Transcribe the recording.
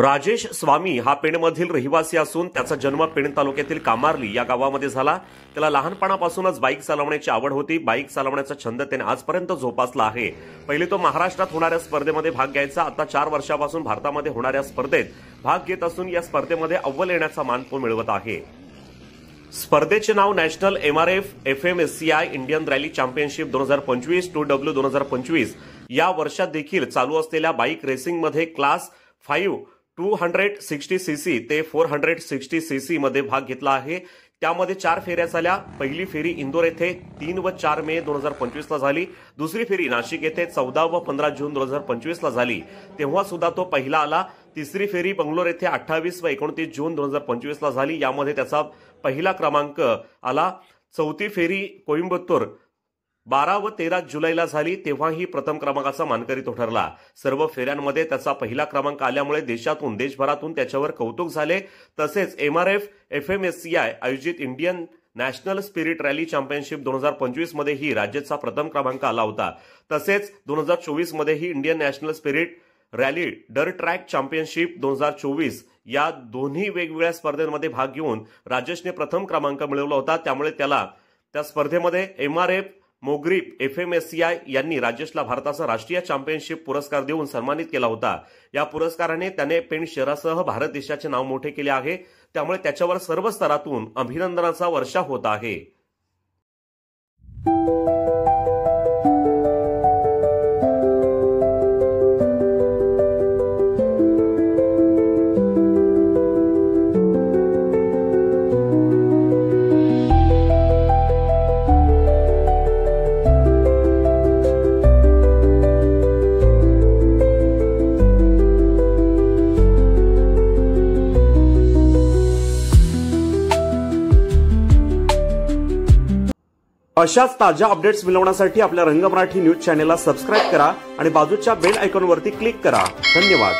राजेश स्वामी हा पेणमधील रहिवासी असून त्याचा जन्म पेण तालुक्यातील कामार्ली या गावामध्ये झाला। त्याला लहानपणापासूनच बाईक चालवण्याची आवड होती। बाईक चालवण्याचा छंद त्याने आजपर्यंत जोपासला आहे। पहिले तो महाराष्ट्रात होणाऱ्या स्पर्धेमध्ये भाग घ्यायचा। आता 4 वर्षापासून भारतामध्ये होणाऱ्या स्पर्धेत भाग घेत असून या स्पर्धेमध्ये अव्वल येण्याचा मान तो मिळवत आहे। स्पर्धेचे नाव national MRF FMSCI Indian rally championship 2025 2W 2025 या वर्षात देखील चालू असलेल्या बाईक रेसिंगमध्ये क्लास 5 260cc ते 460cc मध्ये भाग घेतला आहे। त्यामध्ये 4 फेऱ्या झाल्या। पहिली फेरी इंदोर येथे 3 व 4 मे 2025 ला झाली। दुसरी फेरी नाशिक येथे 14 व 15 जून 2025 ला झाली, तेव्हा सुद्धा तो पहिला आला। तिसरी फेरी बंगलोर येथे 28 व 29 जून 2025 ला झाली, यामध्ये त्याचा पहिला क्रमांक आला। चौथी फेरी कोइंबतूर 12 व 13 जुलैला झाली, तेव्हाही प्रथम क्रमांकाचा मानकरी तो ठरला। सर्व फेऱ्यांमध्ये त्याचा पहिला क्रमांक आल्यामुळे देशभरातून त्याच्यावर कौतुक झाले। तसेच MRF FMSCI आयोजित Indian national spirit rally championship 2025 मध्येही राज्याचा प्रथम क्रमांक आला होता। तसेच 2024 मध्येही Indian national spirit rally dirt track championship 2024 या दोन्ही वेगवेगळ्या स्पर्धेमध्ये भाग घेऊन राजेशने प्रथम क्रमांक मिळवला होता। त्यामुळे त्याला त्या स्पर्धेमध्ये MRF मोग्रीप FMSCI यांनी राजेशला भारताचा राष्ट्रीय चॅम्पियनशिप पुरस्कार देऊन सन्मानित केला होता। या पुरस्काराने त्याने पेण शहरासह भारत देशाचे नाव मोठे केले आहे। त्यामुळे त्याच्यावर सर्व स्तरातून अभिनंदनाचा वर्षाव होत आहे। अशाच ताज्या अपडेट्स मिळवण्यासाठी आपल्या रंग मराठी न्यूज चॅनेलला सबस्क्राइब करा आणि बाजूच्या बेल आयकॉनवरती क्लिक करा। धन्यवाद।